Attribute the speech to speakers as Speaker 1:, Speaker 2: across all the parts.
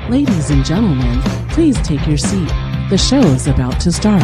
Speaker 1: Ladies and gentlemen, please take your seat. The show is about to start.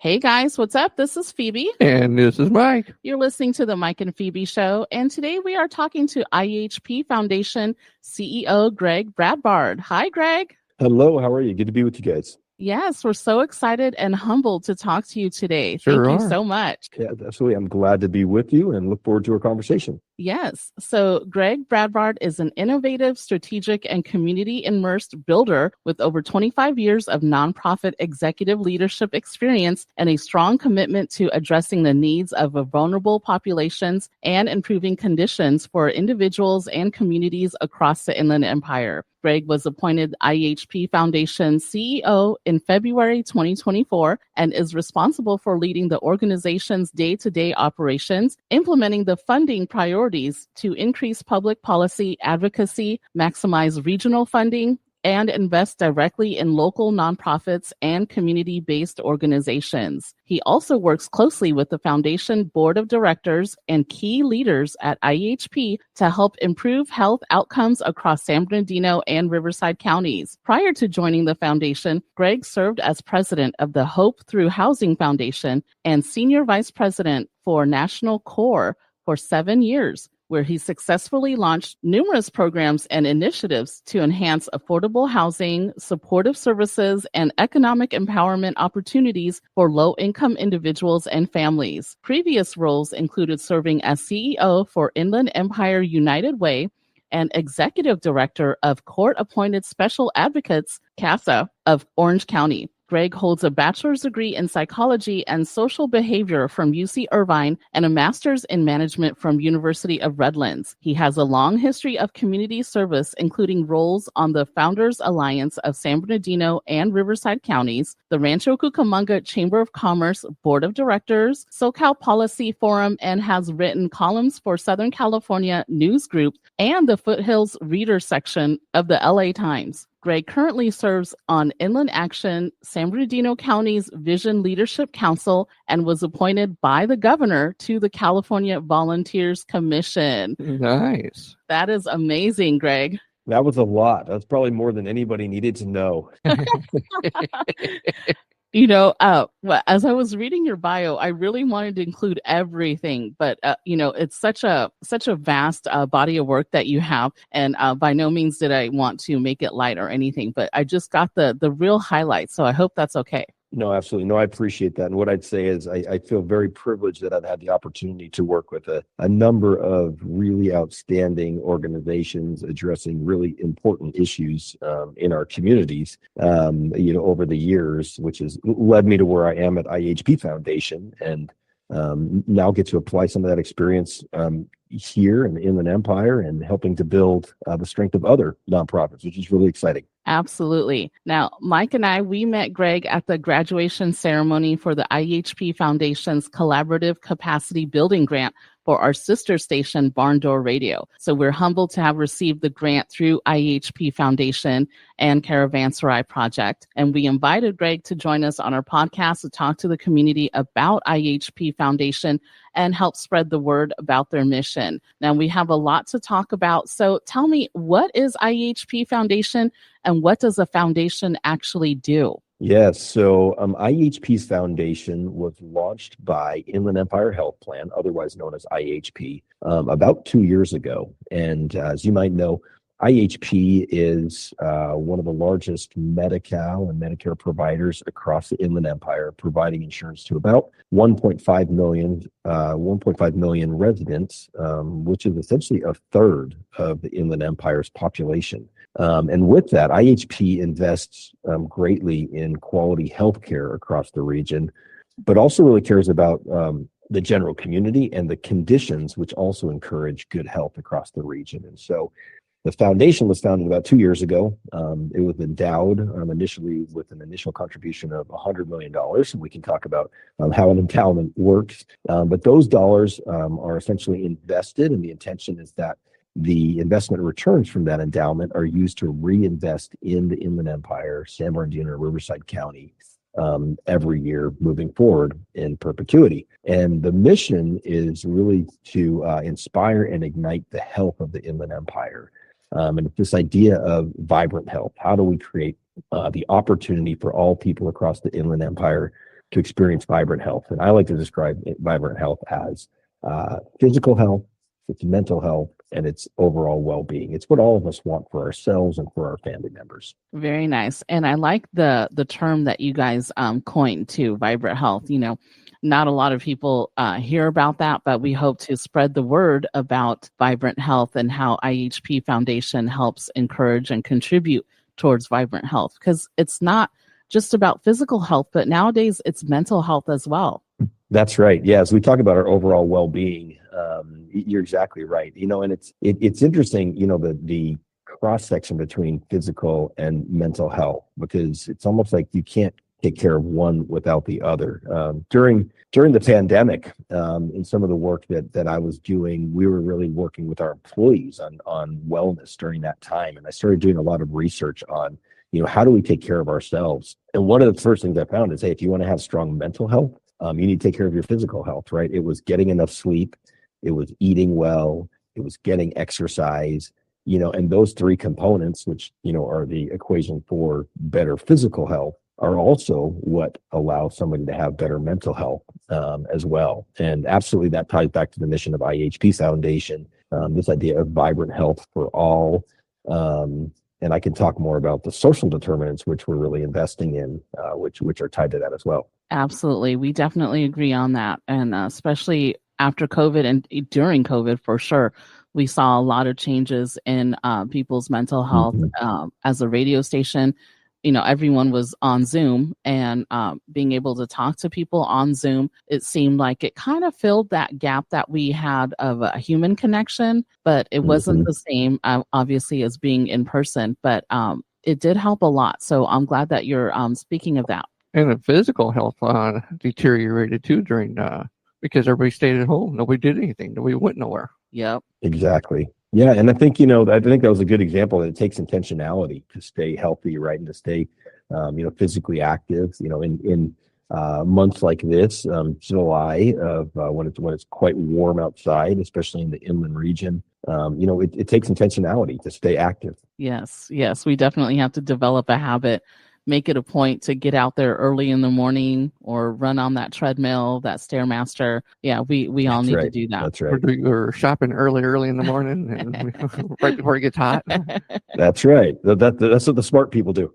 Speaker 1: Hey guys, what's up? This is Phoebe.
Speaker 2: And this is Mike.
Speaker 1: You're listening to the Mike and Phoebe Show, and today we are talking to IEHP Foundation CEO Greg Bradbard. Hi, Greg.
Speaker 3: Hello, how are you? Good to be with you guys.
Speaker 1: Yes, we're so excited and humbled to talk to you today.
Speaker 2: Sure
Speaker 1: Thank you
Speaker 2: are.
Speaker 1: so much.
Speaker 3: Yeah, absolutely. I'm glad to be with you and look forward to our conversation.
Speaker 1: Yes. So Greg Bradbard is an innovative, strategic, and community-immersed builder with over 25 years of nonprofit executive leadership experience and a strong commitment to addressing the needs of vulnerable populations and improving conditions for individuals and communities across the Inland Empire. Greg was appointed IEHP Foundation CEO in February 2024 and is responsible for leading the organization's day-to-day operations, implementing the funding priorities to increase public policy advocacy, maximize regional funding, and invest directly in local nonprofits and community-based organizations. He also works closely with the Foundation Board of Directors and key leaders at IEHP to help improve health outcomes across San Bernardino and Riverside counties. Prior to joining the foundation, Greg served as president of the Hope Through Housing Foundation and senior vice president for National Core for 7 years, where he successfully launched numerous programs and initiatives to enhance affordable housing, supportive services, and economic empowerment opportunities for low-income individuals and families. Previous roles included serving as CEO for Inland Empire United Way and Executive Director of Court-Appointed Special Advocates, CASA, of Orange County. Greg holds a bachelor's degree in psychology and social behavior from UC Irvine and a master's in management from University of Redlands. He has a long history of community service, including roles on the Founders Alliance of San Bernardino and Riverside counties, the Rancho Cucamonga Chamber of Commerce Board of Directors, SoCal Policy Forum, and has written columns for Southern California News Group and the Foothills Reader section of the LA Times. Greg currently serves on Inland Action, San Bernardino County's Vision Leadership Council, and was appointed by the governor to the California Volunteers Commission.
Speaker 2: Nice.
Speaker 1: That is amazing, Greg.
Speaker 3: That was a lot. That's probably more than anybody needed to know.
Speaker 1: As I was reading your bio, I really wanted to include everything, but it's such a vast body of work that you have, and by no means did I want to make it light or anything, but I just got the real highlights, so I hope that's okay.
Speaker 3: No, absolutely. No, I appreciate that. And what I'd say is I feel very privileged that I've had the opportunity to work with a number of really outstanding organizations addressing really important issues in our communities, over the years, which has led me to where I am at IEHP Foundation, and now get to apply some of that experience here in the Inland Empire and helping to build the strength of other nonprofits, which is really exciting.
Speaker 1: Absolutely. Now, Mike and we met Greg at the graduation ceremony for the IEHP Foundation's Collaborative Capacity Building Grant for our sister station, Barn Door Radio. So we're humbled to have received the grant through IEHP Foundation and Caravanserai Project. And we invited Greg to join us on our podcast to talk to the community about IEHP Foundation and help spread the word about their mission. Now, we have a lot to talk about. So tell me, what is IEHP Foundation and what does a foundation actually do?
Speaker 3: Yes, so IEHP's foundation was launched by Inland Empire Health Plan, otherwise known as IEHP, about 2 years ago. And as you might know, IEHP is one of the largest Medi-Cal and Medicare providers across the Inland Empire, providing insurance to about 1.5 million residents, which is essentially a third of the Inland Empire's population. And with that, IEHP invests greatly in quality healthcare across the region, but also really cares about the general community and the conditions which also encourage good health across the region. And so the foundation was founded about 2 years ago. It was endowed initially with an initial contribution of $100 million. And we can talk about how an endowment works. But those dollars are essentially invested, and the intention is that the investment returns from that endowment are used to reinvest in the Inland Empire, San Bernardino, Riverside County, every year moving forward in perpetuity. And the mission is really to inspire and ignite the health of the Inland Empire. And this idea of vibrant health. How do we create the opportunity for all people across the Inland Empire to experience vibrant health? And I like to describe vibrant health as physical health, it's mental health, and it's overall well-being. It's what all of us want for ourselves and for our family members.
Speaker 1: Very nice. And I like the term that you guys coined too, vibrant health. Not a lot of people hear about that, but we hope to spread the word about vibrant health and how IEHP Foundation helps encourage and contribute towards vibrant health, because it's not just about physical health, but nowadays it's mental health as well.
Speaker 3: That's right. Yeah, as we talk about our overall well-being, you're exactly right. And it's interesting, the cross section between physical and mental health, because it's almost like you can't take care of one without the other. During the pandemic, in some of the work that I was doing, we were really working with our employees on wellness during that time, and I started doing a lot of research on how do we take care of ourselves. And one of the first things I found is, hey, if you want to have strong mental health, you need to take care of your physical health, right? It was getting enough sleep, it was eating well, it was getting exercise, and those three components, which, are the equation for better physical health, are also what allow somebody to have better mental health as well. And absolutely that ties back to the mission of IEHP Foundation, this idea of vibrant health for all. And I can talk more about the social determinants, which we're really investing in, which are tied to that as well.
Speaker 1: Absolutely. We definitely agree on that. And especially after COVID and during COVID, for sure, we saw a lot of changes in people's mental health. As a radio station, everyone was on Zoom, and being able to talk to people on Zoom, it seemed like it kind of filled that gap that we had of a human connection, but it wasn't the same, obviously, as being in person, but it did help a lot. So I'm glad that you're speaking of that.
Speaker 2: And the physical health deteriorated too during because everybody stayed at home. Nobody did anything. Nobody went nowhere.
Speaker 1: Yep.
Speaker 3: Exactly. Yeah, and I think that was a good example that it takes intentionality to stay healthy, right, and to stay physically active. In months like this, July, when it's quite warm outside, especially in the inland region, it takes intentionality to stay active.
Speaker 1: Yes, we definitely have to develop a habit. Make it a point to get out there early in the morning or run on that treadmill, that Stairmaster. Yeah, we all need to do that.
Speaker 3: That's right.
Speaker 2: Or shopping early in the morning and right before it gets hot.
Speaker 3: That's right. That's what the smart people do.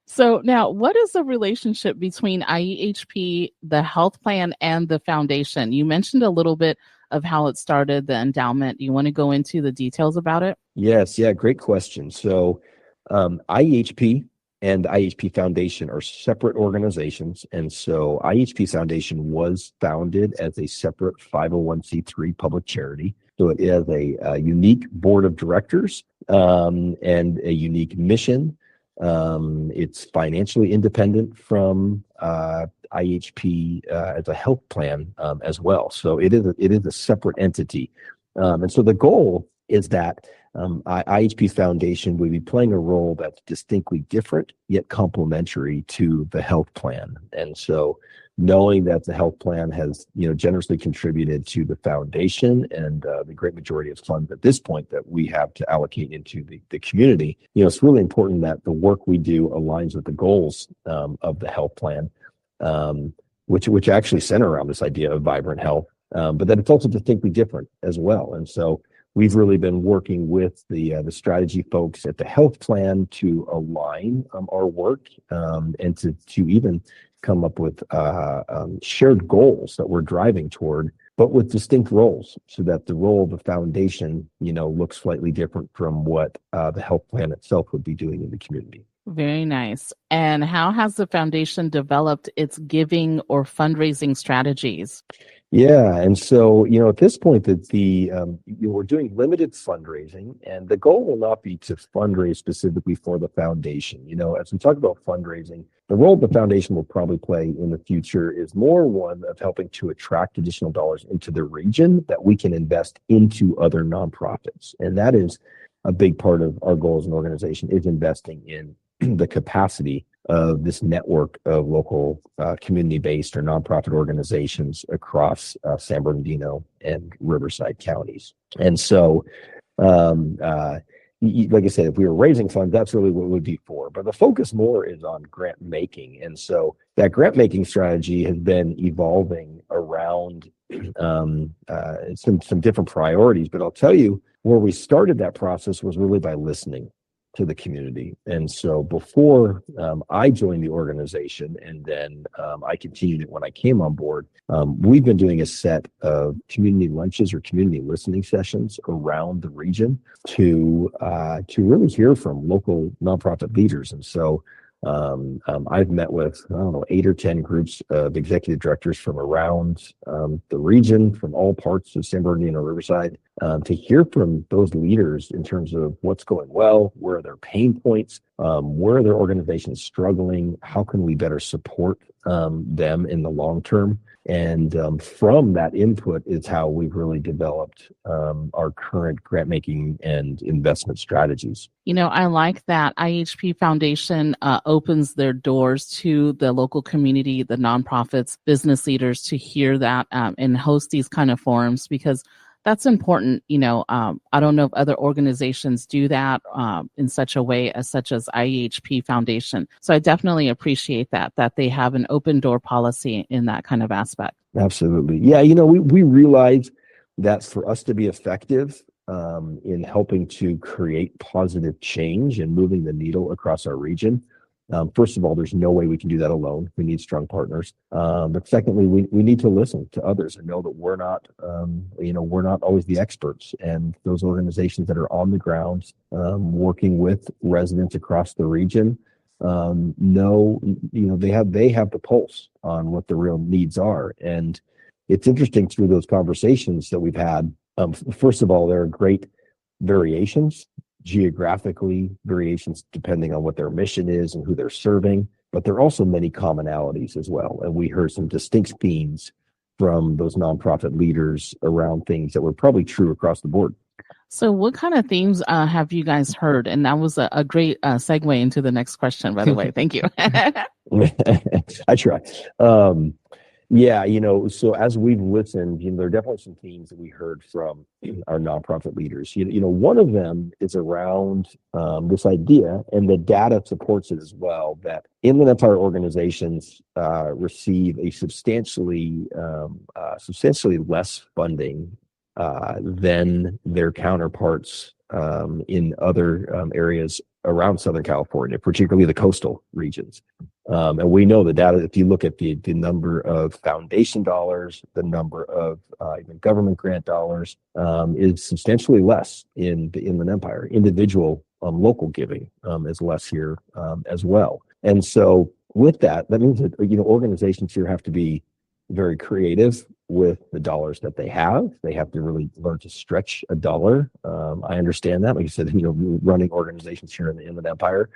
Speaker 1: So now, what is the relationship between IEHP, the health plan, and the foundation? You mentioned a little bit of how it started, the endowment. Do you want to go into the details about it?
Speaker 3: Yes. Yeah. Great question. So IEHP and IEHP Foundation are separate organizations. And so IEHP Foundation was founded as a separate 501c3 public charity. So it has a unique board of directors and a unique mission. It's financially independent from IEHP as a health plan as well. So it is a separate entity. And so the goal is that IEHP Foundation will be playing a role that's distinctly different yet complementary to the health plan. And so knowing that the health plan has generously contributed to the foundation and the great majority of funds at this point that we have to allocate into the community, it's really important that the work we do aligns with the goals of the health plan, which actually center around this idea of vibrant health, but that it's also distinctly different as well. And so we've really been working with the strategy folks at the health plan to align our work and to even come up with shared goals that we're driving toward, but with distinct roles, so that the role of the foundation, looks slightly different from what the health plan itself would be doing in the community.
Speaker 1: Very nice. And how has the foundation developed its giving or fundraising strategies?
Speaker 3: Yeah, and so at this point that we're doing limited fundraising, and the goal will not be to fundraise specifically for the foundation. As we talk about fundraising, the role the foundation will probably play in the future is more one of helping to attract additional dollars into the region that we can invest into other nonprofits, and that is a big part of our goal as an organization, is investing in the capacity of this network of local community-based or nonprofit organizations across San Bernardino and Riverside counties. And so, like I said, if we were raising funds, that's really what it would be for. But the focus more is on grant making. And so that grant making strategy has been evolving around some different priorities. But I'll tell you, where we started that process was really by listening to the community. And so before I joined the organization, and then I continued it when I came on board, we've been doing a set of community lunches or community listening sessions around the region to really hear from local nonprofit leaders. And so I've met with, 8 or 10 groups of executive directors from around the region, from all parts of San Bernardino, Riverside, to hear from those leaders in terms of what's going well, where are their pain points, where are their organizations struggling, how can we better support them in the long term. And from that input is how we've really developed our current grant making and investment strategies.
Speaker 1: I like that IEHP Foundation opens their doors to the local community, the nonprofits, business leaders to hear that and host these kind of forums, because that's important. I don't know if other organizations do that in such a way such as IEHP Foundation. So I definitely appreciate that they have an open door policy in that kind of aspect.
Speaker 3: Absolutely. Yeah. We realize that for us to be effective in helping to create positive change and moving the needle across our region, first of all, there's no way we can do that alone. We need strong partners. But secondly, we need to listen to others and know that we're not always the experts. And those organizations that are on the ground, working with residents across the region, they have the pulse on what the real needs are. And it's interesting through those conversations that we've had. First of all, there are great variations. Geographically, variations depending on what their mission is and who they're serving, but there are also many commonalities as well. And we heard some distinct themes from those nonprofit leaders around things that were probably true across the board.
Speaker 1: So what kind of themes have you guys heard? And that was a great segue into the next question, by the way. Thank you.
Speaker 3: I try. So as we've listened, there are definitely some themes that we heard from our nonprofit leaders. One of them is around this idea, and the data supports it as well, that Inland Empire organizations receive a substantially less funding than their counterparts in other areas around Southern California, particularly the coastal regions. And we know the data, if you look at the number of foundation dollars, the number of even government grant dollars is substantially less in the Inland Empire. Individual local giving is less here as well. And so with that means that organizations here have to be very creative with the dollars that they have. They have to really learn to stretch a dollar. I understand that. Like you said, running organizations here in the Inland Empire,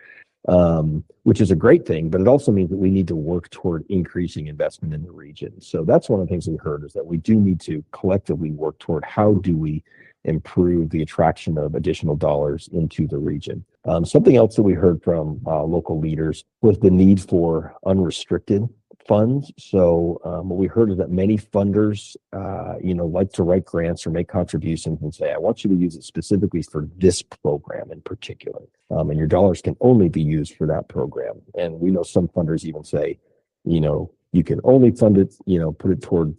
Speaker 3: which is a great thing, but it also means that we need to work toward increasing investment in the region. So that's one of the things we heard, is that we do need to collectively work toward how do we improve the attraction of additional dollars into the region. Something else that we heard from local leaders was the need for unrestricted funds. So what we heard is that many funders, like to write grants or make contributions and say, I want you to use it specifically for this program in particular. And your dollars can only be used for that program. And we know some funders even say, you can only fund it, put it toward,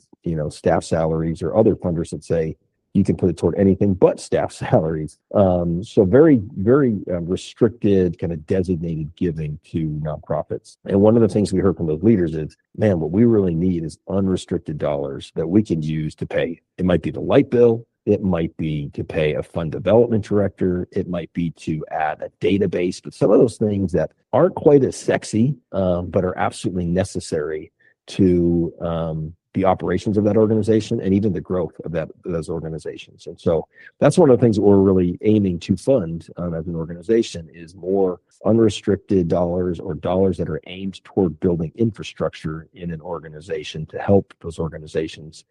Speaker 3: staff salaries, or other funders that say, you can put it toward anything but staff salaries. So very, very restricted, kind of designated giving to nonprofits. And one of the things we heard from those leaders is, man, what we really need is unrestricted dollars that we can use to pay. It might be the light bill. It might be to pay a fund development director. It might be to add a database. But some of those things that aren't quite as sexy, but are absolutely necessary to the operations of that organization and even the growth of those organizations. And so that's one of the things that we're really aiming to fund as an organization, is more unrestricted dollars, or dollars that are aimed toward building infrastructure in an organization to help those organizations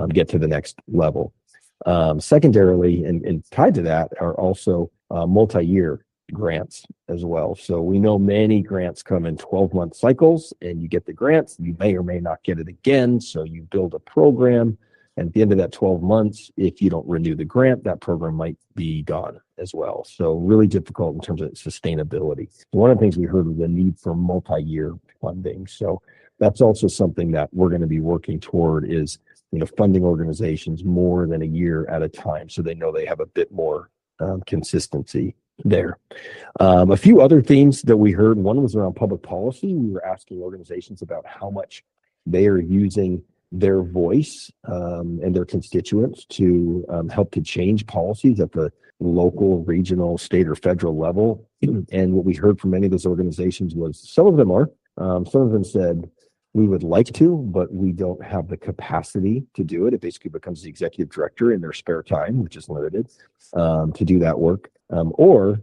Speaker 3: get to the next level. Secondarily, and tied to that, are also multi-year grants as well. So we know many grants come in 12-month cycles, and you get the grants, you may or may not get it again. So you build a program, and at the end of that 12 months, if you don't renew the grant, that program might be gone as well. So really difficult in terms of sustainability. One of the things we heard was the need for multi-year funding. So that's also something that we're going to be working toward, is funding organizations more than a year at a time, so they know they have a bit more consistency there. A few other themes that we heard, one was around public policy. We were asking organizations about how much they are using their voice and their constituents to help to change policies at the local, regional, state, or federal level. And what we heard from many of those organizations was some of them are. Some of them said, we would like to, but we don't have the capacity to do it. It basically becomes the executive director in their spare time, which is limited, to do that work. Or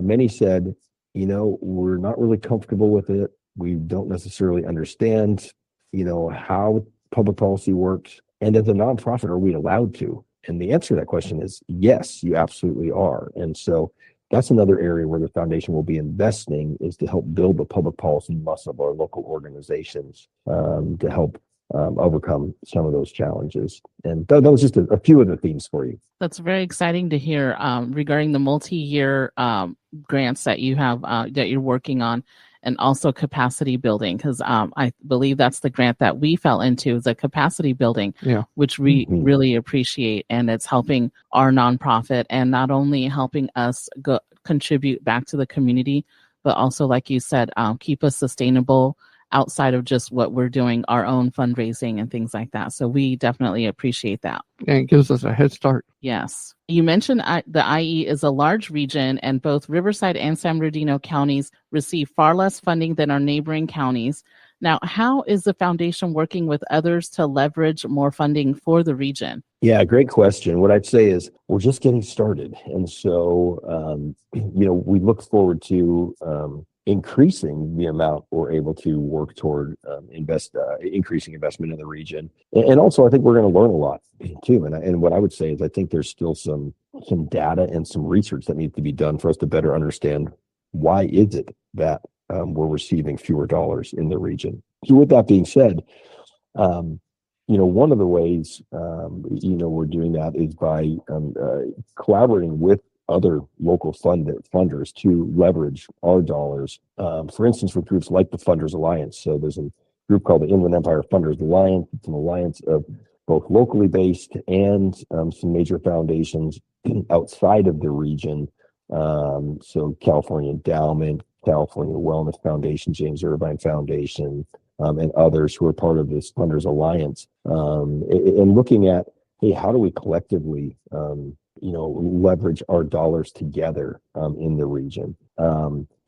Speaker 3: many said, we're not really comfortable with it. We don't necessarily understand, how public policy works. And as a nonprofit, are we allowed to? And the answer to that question is yes, you absolutely are. And so that's another area where the foundation will be investing, is to help build the public policy muscle of our local organizations to help overcome some of those challenges. And that was just a few of the themes for you.
Speaker 1: That's very exciting to hear regarding the multi-year grants that you have that you're working on, and also capacity building, because I believe that's the grant that we fell into, the capacity building, which we really appreciate. And it's helping our nonprofit, and not only helping us contribute back to the community, but also, like you said, keep us sustainable outside of just what we're doing, our own fundraising and things like that. So we definitely appreciate that.
Speaker 2: And it gives us a head start.
Speaker 1: Yes. You mentioned the IE is a large region, and both Riverside and San Bernardino counties receive far less funding than our neighboring counties. Now, how is the foundation working with others to leverage more funding for the region?
Speaker 3: Yeah, great question. What I'd say is we're just getting started. And so, we look forward to increasing the amount we're able to work toward increasing investment in the region. And also, I think we're going to learn a lot too. And what I would say is I think there's still some data and some research that needs to be done for us to better understand why is it that we're receiving fewer dollars in the region. So with that being said, one of the ways, we're doing that is by collaborating with other local funders to leverage our dollars. For instance, with groups like the Funders Alliance. So there's a group called the Inland Empire Funders Alliance. It's an alliance of both locally based and some major foundations outside of the region. So California Endowment, California Wellness Foundation, James Irvine Foundation, and others who are part of this Funders Alliance, and looking at, hey, how do we collectively, leverage our dollars together in the region?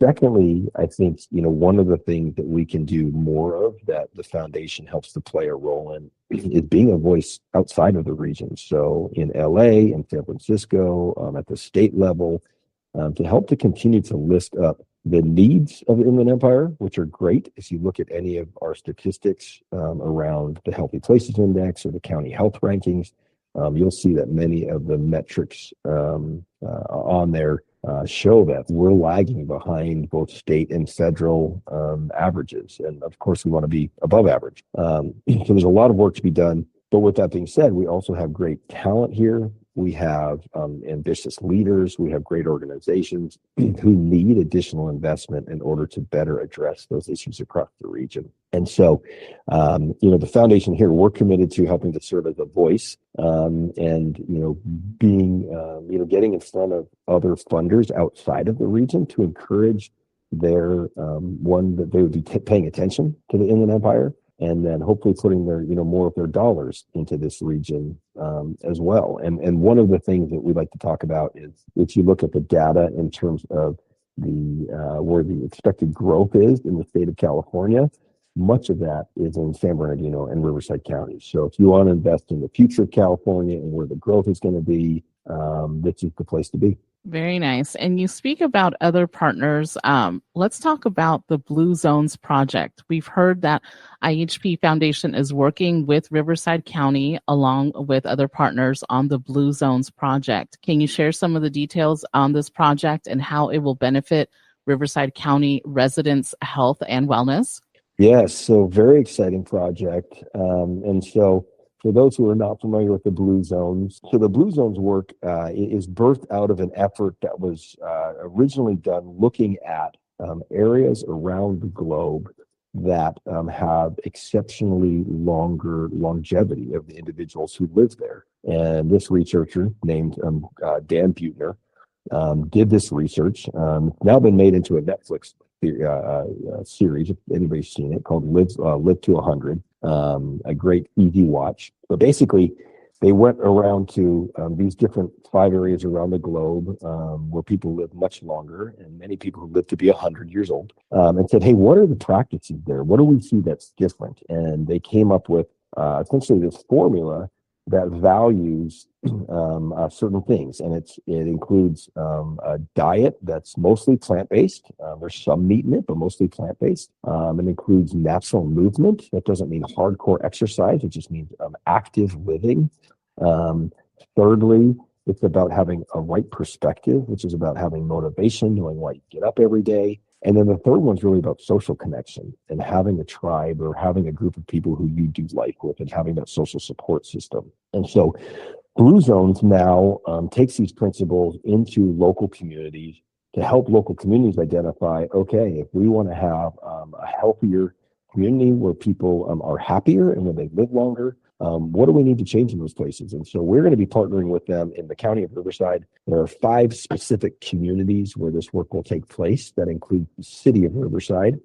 Speaker 3: Secondly, I think, one of the things that we can do more of that the foundation helps to play a role in is being a voice outside of the region. So in LA and San Francisco, at the state level, to help to continue to list up the needs of the Inland Empire, which are great. If you look at any of our statistics around the Healthy Places Index or the county health rankings, you'll see that many of the metrics on there show that we're lagging behind both state and federal averages. And of course, we want to be above average. So there's a lot of work to be done. But with that being said, we also have great talent here. We have ambitious leaders. We have great organizations who need additional investment in order to better address those issues across the region. And so, the foundation here, we're committed to helping to serve as a voice and, being, getting in front of other funders outside of the region to encourage their, that they would be paying attention to the Inland Empire, and then hopefully putting their, more of their dollars into this region as well. And one of the things that we like to talk about is if you look at the data in terms of the where the expected growth is in the state of California, much of that is in San Bernardino and Riverside counties. So if you want to invest in the future of California and where the growth is going to be, this is the place to be.
Speaker 1: Very nice. And you speak about other partners. Let's talk about the Blue Zones Project. We've heard that IEHP Foundation is working with Riverside County along with other partners on the Blue Zones Project. Can you share some of the details on this project and how it will benefit Riverside County residents' health and wellness?
Speaker 3: Yes, so very exciting project. And so for those who are not familiar with the Blue Zones, so the Blue Zones work is birthed out of an effort that was originally done looking at areas around the globe that have exceptionally longer longevity of the individuals who live there. And this researcher named Dan Buettner did this research. Now been made into a Netflix series, if anybody's seen it, called Live to 100. A great easy watch. But basically, they went around to these different 5 areas around the globe where people live much longer, and many people who live to be 100 years old, and said, hey, what are the practices there? What do we see that's different? And they came up with essentially this formula that values certain things, and it includes a diet that's mostly plant-based. There's some meat in it, but mostly plant-based. It includes natural movement. That doesn't mean hardcore exercise. It just means active living. Thirdly, it's about having a right perspective, which is about having motivation, knowing why you get up every day. And then the third one's really about social connection and having a tribe or having a group of people who you do life with and having that social support system. And so Blue Zones now takes these principles into local communities to help local communities identify, okay, if we want to have a healthier community where people are happier and where they live longer, what do we need to change in those places? And so we're going to be partnering with them in the county of Riverside. There are 5 specific communities where this work will take place that include the city of Riverside,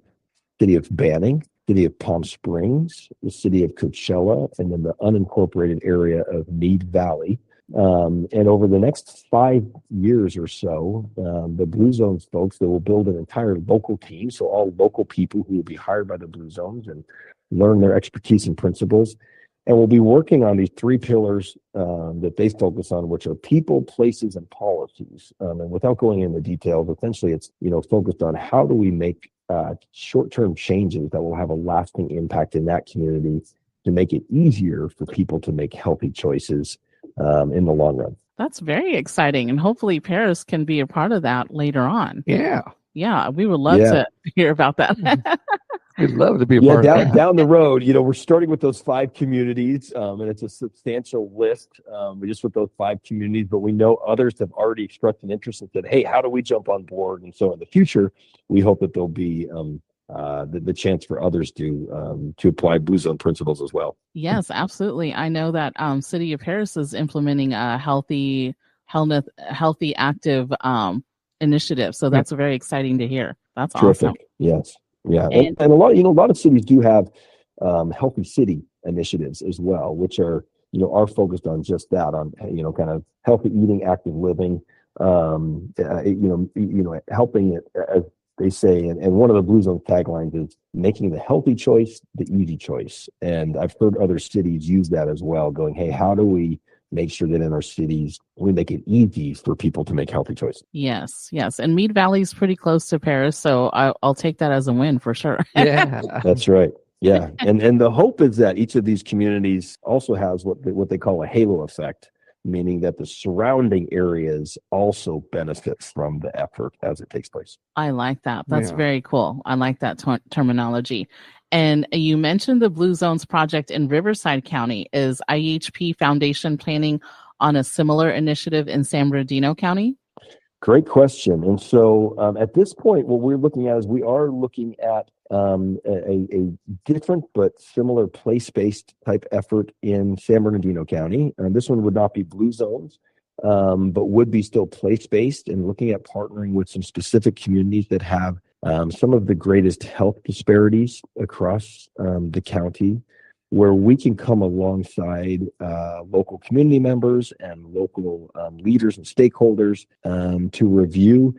Speaker 3: city of Banning, city of Palm Springs, the city of Coachella, and then the unincorporated area of Meade Valley. And over the next 5 years or so, the Blue Zones folks, they will build an entire local team. So all local people who will be hired by the Blue Zones and learn their expertise and principles. And we'll be working on these 3 pillars that they focus on, which are people, places, and policies. And without going into details, essentially it's focused on how do we make short-term changes that will have a lasting impact in that community to make it easier for people to make healthy choices in the long run.
Speaker 1: That's very exciting. And hopefully Paris can be a part of that later on.
Speaker 2: Yeah.
Speaker 1: Yeah, we would love to hear about that.
Speaker 2: We'd love to be a part of that.
Speaker 3: Down the road, we're starting with those 5 communities, and it's a substantial list, just with those 5 communities. But we know others have already expressed an interest and said, "Hey, how do we jump on board?" And so, in the future, we hope that there'll be the chance for others to apply Blue Zone principles as well.
Speaker 1: Yes, absolutely. I know that City of Paris is implementing a healthy, active initiative. So that's very exciting to hear. That's
Speaker 3: terrific.
Speaker 1: Awesome.
Speaker 3: Yes. Yeah. And a lot of cities do have healthy city initiatives as well, which are focused on just that, on kind of healthy eating, active living, helping it, as they say, and one of the Blue Zone taglines is making the healthy choice the easy choice. And I've heard other cities use that as well, going, hey, how do we make sure that in our cities we make it easy for people to make healthy choices?
Speaker 1: Yes. And Meade Valley is pretty close to Paris, so I'll take that as a win for sure.
Speaker 2: Yeah,
Speaker 3: that's right. Yeah, and the hope is that each of these communities also has what they call a halo effect, meaning that the surrounding areas also benefit from the effort as it takes place.
Speaker 1: I like that. That's very cool. I like that terminology. And you mentioned the Blue Zones project in Riverside County. Is IEHP Foundation planning on a similar initiative in San Bernardino County?
Speaker 3: Great question. And so at this point, what we're looking at is we are looking at a different but similar place-based type effort in San Bernardino County. This one would not be Blue Zones, but would be still place-based, and looking at partnering with some specific communities that have some of the greatest health disparities across the county, where we can come alongside local community members and local leaders and stakeholders to review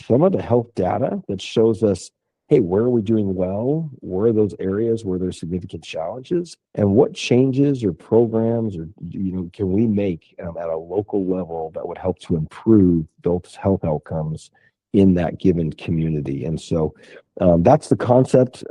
Speaker 3: some of the health data that shows us hey, where are we doing well? Where are those areas where there's significant challenges? And what changes or programs or can we make at a local level that would help to improve those health outcomes in that given community? And so that's the concept.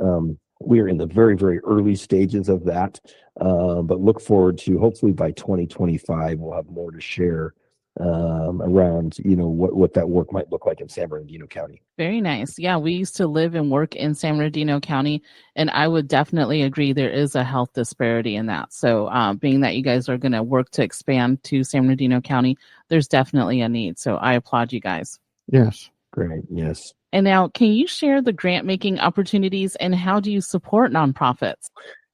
Speaker 3: We are in the very, very early stages of that, but look forward to hopefully by 2025, we'll have more to share around, what that work might look like in San Bernardino County.
Speaker 1: Very nice. Yeah, we used to live and work in San Bernardino County, and I would definitely agree there is a health disparity in that. So being that you guys are going to work to expand to San Bernardino County, there's definitely a need. So I applaud you guys.
Speaker 2: Yes.
Speaker 3: Great. Yes.
Speaker 1: And now, can you share the grant making opportunities and how do you support nonprofits?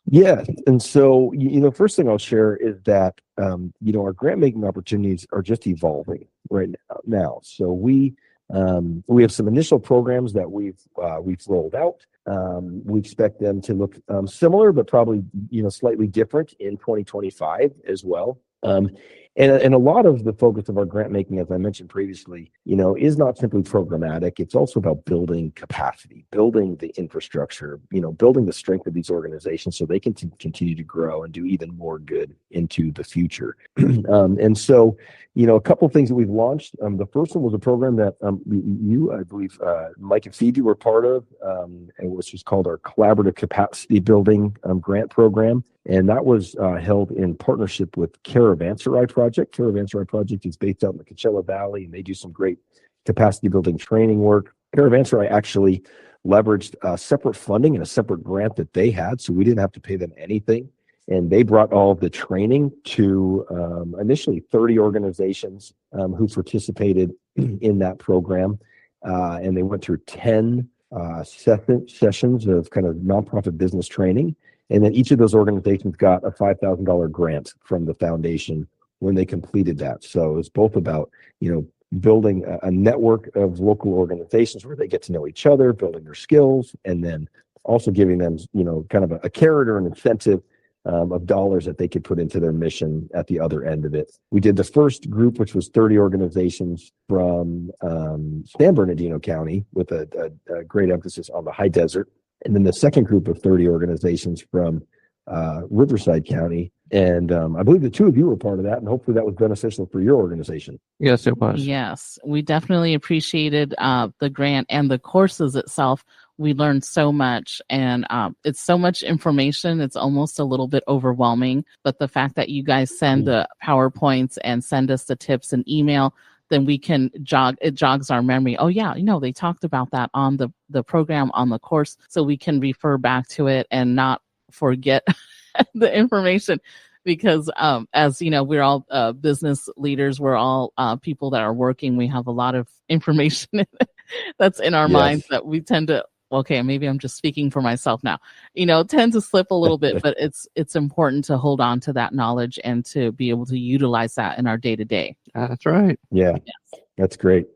Speaker 3: Yeah. And so, first thing I'll share is that, our grant making opportunities are just evolving right now. So we have some initial programs that we've rolled out. We expect them to look similar, but probably, slightly different in 2025 as well. And a lot of the focus of our grant making, as I mentioned previously, is not simply programmatic. It's also about building capacity, building the infrastructure, building the strength of these organizations so they can continue to grow and do even more good into the future. And so, a couple of things that we've launched. The first one was a program that I believe, Mike and Phoebe were part of, and which was called our Collaborative Capacity Building Grant Program. And that was held in partnership with Caravanserai Project. Caravanserai Project is based out in the Coachella Valley, and they do some great capacity building training work. Caravanserai actually leveraged separate funding and a separate grant that they had, so we didn't have to pay them anything. And they brought all of the training to initially 30 organizations who participated in that program. And they went through 10 sessions of kind of nonprofit business training. And then each of those organizations got a $5,000 grant from the foundation when they completed that. So it's both about, building a network of local organizations where they get to know each other, building their skills, and then also giving them, kind of a carrot or an incentive of dollars that they could put into their mission at the other end of it. We did the first group, which was 30 organizations from San Bernardino County with a great emphasis on the high desert. And then the second group of 30 organizations from Riverside County. And I believe the two of you were part of that, and hopefully that was beneficial for your organization.
Speaker 2: Yes, it was.
Speaker 1: Yes, we definitely appreciated the grant and the courses itself. We learned so much, and it's so much information. It's almost a little bit overwhelming. But the fact that you guys send the PowerPoints and send us the tips and email, then we can jogs our memory. Oh yeah, they talked about that on the program, on the course, so we can refer back to it and not forget the information. Because as you know, we're all business leaders. We're all people that are working. We have a lot of information that's in our minds that we tend to. Okay, maybe I'm just speaking for myself now. Tend to slip a little bit, but it's important to hold on to that knowledge and to be able to utilize that in our day to day.
Speaker 2: That's right.
Speaker 3: Yeah, yes. That's great.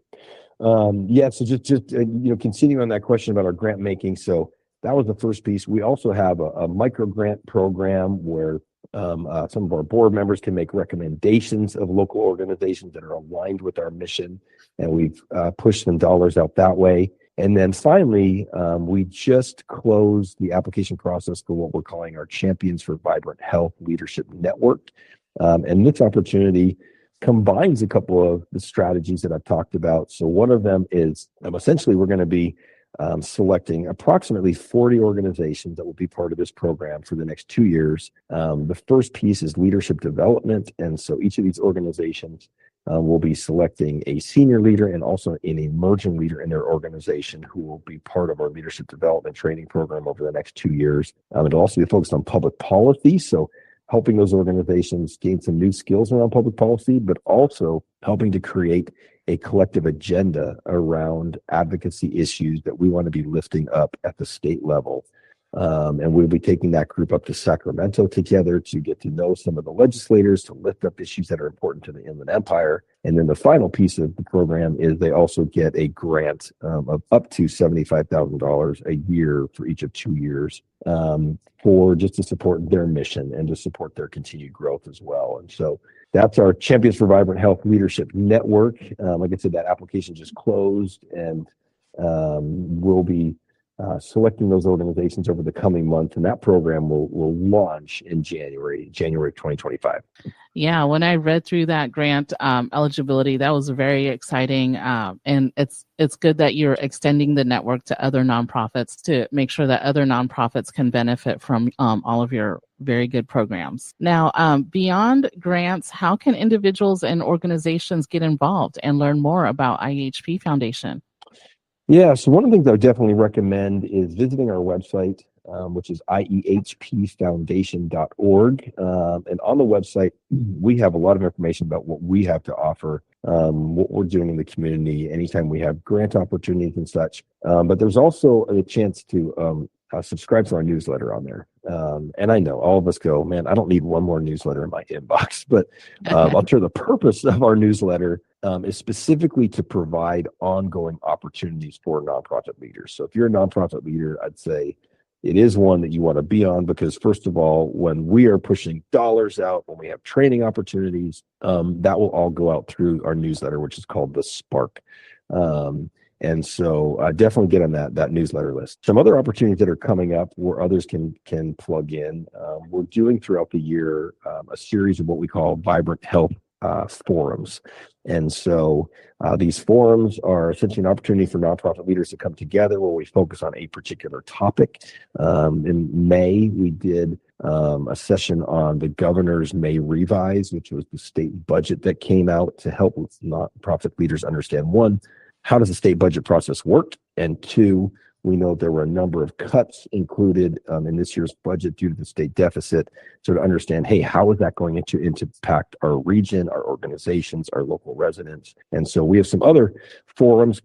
Speaker 3: So just continuing on that question about our grant making. So that was the first piece. We also have a micro grant program where some of our board members can make recommendations of local organizations that are aligned with our mission, and we've pushed some dollars out that way. And then finally, we just closed the application process for what we're calling our Champions for Vibrant Health Leadership Network. And this opportunity combines a couple of the strategies that I've talked about. So one of them is essentially we're going to be selecting approximately 40 organizations that will be part of this program for the next 2 years. The first piece is leadership development. And so each of these organizations will be selecting a senior leader and also an emerging leader in their organization who will be part of our leadership development training program over the next 2 years. It'll also be focused on public policy. So helping those organizations gain some new skills around public policy, but also helping to create a collective agenda around advocacy issues that we want to be lifting up at the state level. And we'll be taking that group up to Sacramento together to get to know some of the legislators, to lift up issues that are important to the Inland Empire. And then the final piece of the program is they also get a grant of up to $75,000 a year for each of 2 years for just to support their mission and to support their continued growth as well. And so that's our Champions for Vibrant Health Leadership Network. Like I said, that application just closed, and we'll be selecting those organizations over the coming month, and that program will launch in January 2025.
Speaker 1: Yeah, when I read through that grant eligibility, that was very exciting, and it's good that you're extending the network to other nonprofits to make sure that other nonprofits can benefit from all of your very good programs. Now, beyond grants, how can individuals and organizations get involved and learn more about IEHP Foundation?
Speaker 3: Yeah, so one of the things I would definitely recommend is visiting our website, which is IEHPfoundation.org. And on the website, we have a lot of information about what we have to offer, what we're doing in the community, anytime we have grant opportunities and such. But there's also a chance to subscribe to our newsletter on there. And I know all of us go, man, I don't need one more newsletter in my inbox. But I'll tell you the purpose of our newsletter is specifically to provide ongoing opportunities for nonprofit leaders. So if you're a nonprofit leader, I'd say it is one that you want to be on, because first of all, when we are pushing dollars out, when we have training opportunities, that will all go out through our newsletter, which is called the Spark. And so definitely get on that newsletter list. Some other opportunities that are coming up where others can plug in. We're doing throughout the year a series of what we call Vibrant Health forums. And so these forums are essentially an opportunity for nonprofit leaders to come together where we focus on a particular topic. In May, we did a session on the governor's May revise, which was the state budget that came out to help with nonprofit leaders understand, one, how does the state budget process work? And two, we know there were a number of cuts included in this year's budget due to the state deficit. So to understand, hey, how is that going to impact our region, our organizations, our local residents? And so we have some other forums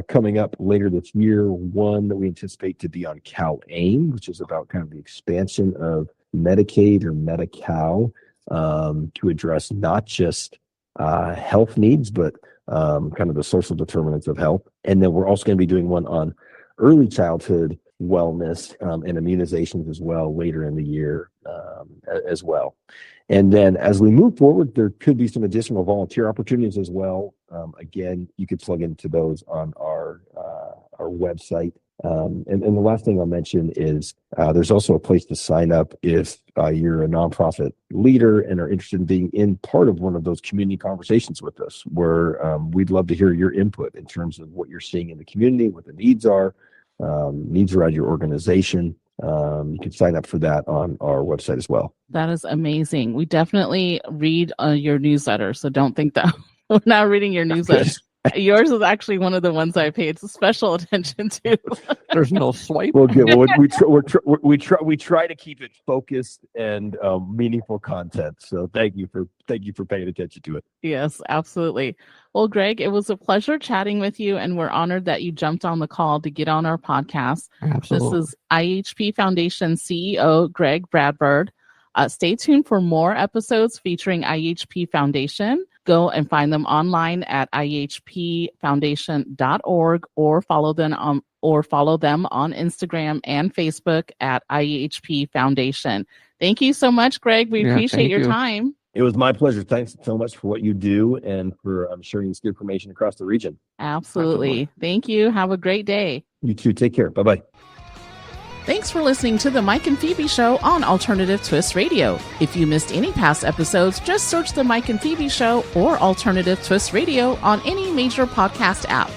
Speaker 3: coming up later this year. One that we anticipate to be on CalAIM, which is about kind of the expansion of Medicaid or Medi-Cal to address not just health needs, but kind of the social determinants of health. And then we're also going to be doing one on early childhood wellness and immunizations as well later in the year as well. And then as we move forward, there could be some additional volunteer opportunities as well. Again, you could plug into those on our website. And the last thing I'll mention is there's also a place to sign up if you're a nonprofit leader and are interested in being in part of one of those community conversations with us, where we'd love to hear your input in terms of what you're seeing in the community, what the needs are, needs around your organization. You can sign up for that on our website as well.
Speaker 1: That is amazing. We definitely read your newsletter, so don't think that we're not reading your newsletter. Yours is actually one of the ones I paid special attention to.
Speaker 2: There's no swipe.
Speaker 3: Well, good. Well, we try to keep it focused and meaningful content. So thank you for paying attention to it.
Speaker 1: Yes, absolutely. Well, Greg, it was a pleasure chatting with you, and we're honored that you jumped on the call to get on our podcast.
Speaker 2: Absolutely.
Speaker 1: This is IEHP Foundation CEO Greg Bradbard. Stay tuned for more episodes featuring IEHP Foundation. Go and find them online at IEHPfoundation.org or follow them on Instagram and Facebook at IEHP Foundation. Thank you so much, Greg. We appreciate your time.
Speaker 3: It was my pleasure. Thanks so much for what you do and for sharing this good information across the region.
Speaker 1: Absolutely. Thank you. Have a great day.
Speaker 3: You too. Take care. Bye-bye.
Speaker 1: Thanks for listening to the Mike and Phebe Show on Alternative Twist Radio. If you missed any past episodes, just search the Mike and Phebe Show or Alternative Twist Radio on any major podcast app.